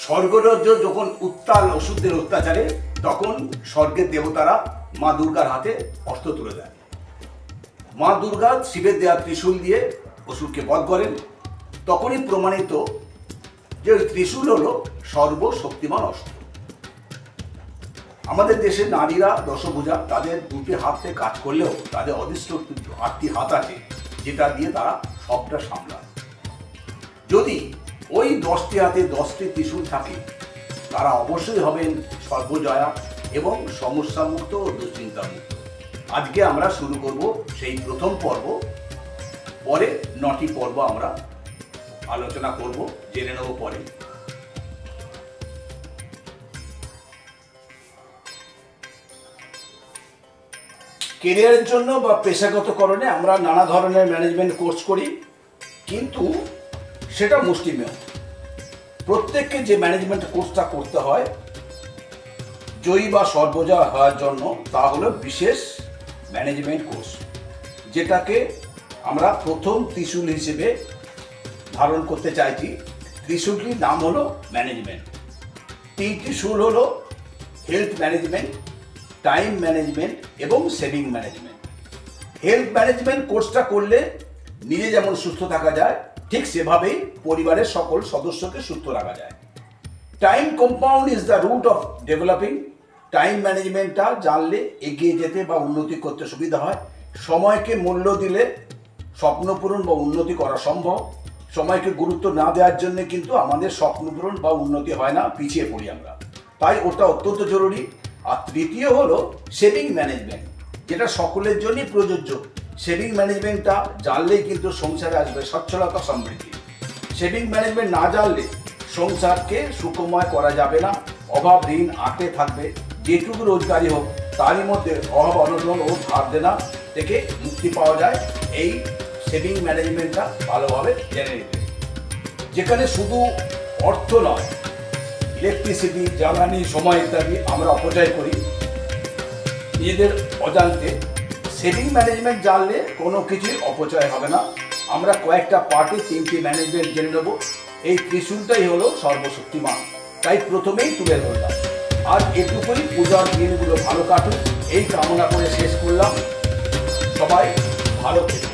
স্বর্গরাজ্য যখন উত্তাল অসুরদের অত্যাচারে, তখন স্বর্গের দেবতারা মা দুর্গার হাতে অস্ত্র তুলে দেয়। মা দুর্গা শিবের দেয়া ত্রিশূল দিয়ে অসুরকে বধ করেন। তখনই প্রমাণিত যে ওই ত্রিশূল হলো সর্বশক্তিমান অস্ত্র। আমাদের দেশের নারীরা দশভুজা, তাদের দুটি হাতে কাজ করলেও তাদের অদৃষ্ট 8টি হাত আছে, যেটা দিয়ে তারা সবটা সামলায়। যদি ওই 10টি হাতে 10টি ত্রিশূল থাকে, তারা অবশ্যই হবেন সর্বজয়া এবং সমস্যামুক্ত ও দুশ্চিন্তামুক্ত। আজকে আমরা শুরু করব সেই প্রথম পর্ব। পরে 9টি পর্ব আমরা আলোচনা করব, জেনে নেব পরে। কেরিয়ারের জন্য বা পেশাগতকরণে আমরা নানা ধরনের ম্যানেজমেন্ট কোর্স করি, কিন্তু সেটা মুষ্টিমেয়। প্রত্যেককে যে ম্যানেজমেন্ট কোর্সটা করতে হয় জয়ী বা সর্বজয়া হওয়ার জন্য, তা হলো বিশেষ ম্যানেজমেন্ট কোর্স, যেটাকে আমরা প্রথম ত্রিশূল হিসেবে ধারণ করতে চাইছি। ত্রিশূলটির নাম হলো ম্যানেজমেন্ট। 3টি শূল হলো হেলথ ম্যানেজমেন্ট, টাইম ম্যানেজমেন্ট এবং সেভিং ম্যানেজমেন্ট। হেলথ ম্যানেজমেন্ট কোর্সটা করলে নিজে যেমন সুস্থ থাকা যায়, ঠিক সেভাবেই পরিবারের সকল সদস্যকে সুস্থ রাখা যায়। Time compound is the root of developing. Time ম্যানেজমেন্টটা জানলে এগিয়ে যেতে বা উন্নতি করতে সুবিধা হয়। সময়কে মূল্য দিলে স্বপ্ন পূরণ বা উন্নতি করা সম্ভব। সময়কে গুরুত্ব না দেওয়ার জন্য কিন্তু আমাদের স্বপ্ন পূরণ বা উন্নতি হয় না, পিছিয়ে পড়ি আমরা। তাই ওটা অত্যন্ত জরুরি। আর তৃতীয় হলো সেভিং ম্যানেজমেন্ট, যেটা সকলের জন্যই প্রযোজ্য। সেভিং ম্যানেজমেন্টটা জানলেই কিন্তু সংসারে আসবে সচ্ছলতা, সমৃদ্ধি। সেভিং ম্যানেজমেন্ট না জানলে সংসারকে সুখময় করা যাবে না। অভাব, ঋণ আটকে থাকবে। যেটুকু রোজগারি হোক, তারই মধ্যে অভাব, অনটন ও ধার দেনা থেকে মুক্তি পাওয়া যায় এই সেভিং ম্যানেজমেন্টটা ভালোভাবে জেনে নিতে। যেখানে শুধু অর্থ নয়, ইলেকট্রিসিটি, জ্বালানি, সময় ইত্যাদি আমরা অপচয় করি নিজেদের অজান্তে। সেভিং ম্যানেজমেন্ট জানলে কোনো কিছুই অপচয় হবে না। আমরা কয়েকটা পার্টে 3টি ম্যানেজমেন্ট জেনে নেব। এই ত্রিশূলটাই হলো সর্বশক্তিমান, তাই প্রথমেই তুলে ধরলাম। আর এটুকুই, পূজার দিনগুলো ভালো কাটুক এই কামনা করে শেষ করলাম। সবাই ভালো থেকো।